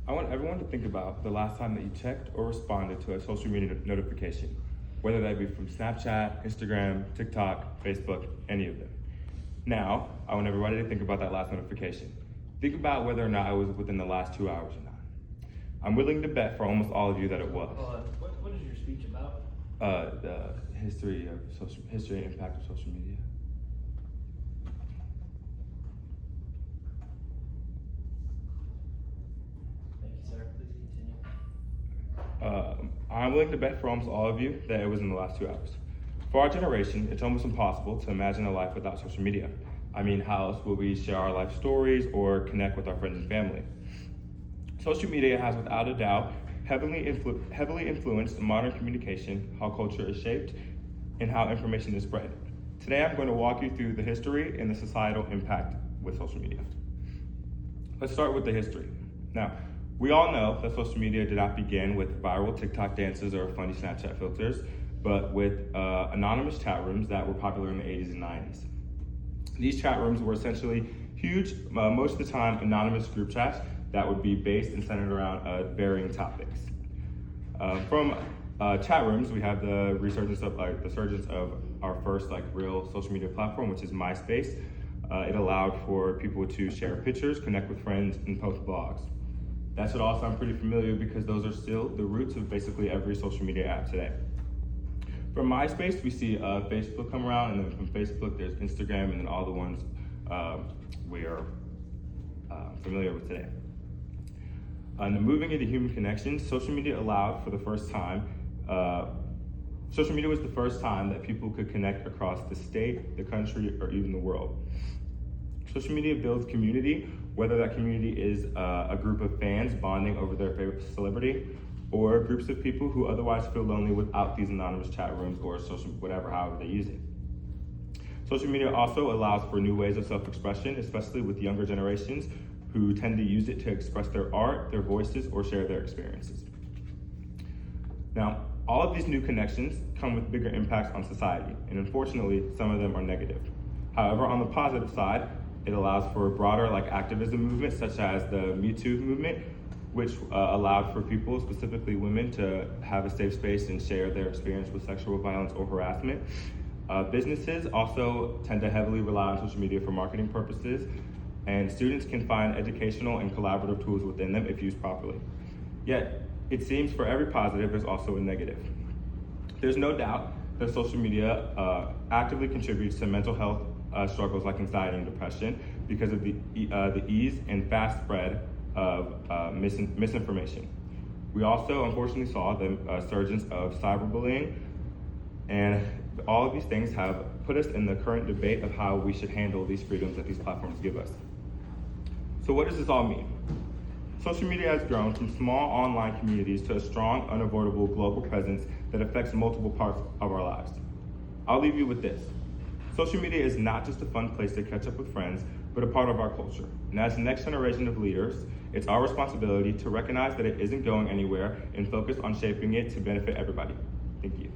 I want everyone to think about the last time that you checked or responded to a social media notification, whether that be from Snapchat, Instagram, TikTok, Facebook, any of them. Now, I want everybody to think about that last notification. Think about whether or not it was within the last 2 hours or not. I'm willing to bet for almost all of you that it was. What is your speech about? The history and impact of social media. Thank you, sir. Please continue. I'm willing to bet for almost all of you that it was in the last 2 hours. For our generation, it's almost impossible to imagine a life without social media. I mean, how else will we share our life stories or connect with our friends and family? Social media has, without a doubt, heavily influenced modern communication, how culture is shaped, and how information is spread. Today, I'm going to walk you through the history and the societal impact with social media. Let's start with the history. Now, we all know that social media did not begin with viral TikTok dances or funny Snapchat filters, but with anonymous chat rooms that were popular in the 80s and 90s. These chat rooms were essentially huge, most of the time anonymous group chats that would be based and centered around varying topics. From chat rooms, we have the resurgence of our first real social media platform, which is MySpace. It allowed for people to share pictures, connect with friends, and post blogs. That should all sound pretty familiar because those are still the roots of basically every social media app today. From MySpace, we see Facebook come around, and then from Facebook, there's Instagram, and then all the ones we are familiar with today. And moving into human connections, social media allowed for the first time, social media was the first time that people could connect across the state, the country, or even the world. Social media builds community, whether that community is a group of fans bonding over their favorite celebrity, or groups of people who otherwise feel lonely without these anonymous chat rooms or social however they use it. Social media also allows for new ways of self-expression, especially with younger generations who tend to use it to express their art, their voices, or share their experiences. Now, all of these new connections come with bigger impacts on society, and unfortunately, some of them are negative. However, on the positive side, it allows for a broader activism movement, such as the Me Too movement, which allowed for people, specifically women, to have a safe space and share their experience with sexual violence or harassment. Businesses also tend to heavily rely on social media for marketing purposes, and students can find educational and collaborative tools within them if used properly. Yet, it seems for every positive, there's also a negative. There's no doubt that social media actively contributes to mental health struggles like anxiety and depression because of the ease and fast spread of misinformation. We also unfortunately saw the surgence of cyberbullying, and all of these things have put us in the current debate of how we should handle these freedoms that these platforms give us. So what does this all mean? Social media has grown from small online communities to a strong, unavoidable global presence that affects multiple parts of our lives. I'll leave you with this. Social media is not just a fun place to catch up with friends, but a part of our culture. And as the next generation of leaders, it's our responsibility to recognize that it isn't going anywhere and focus on shaping it to benefit everybody. Thank you.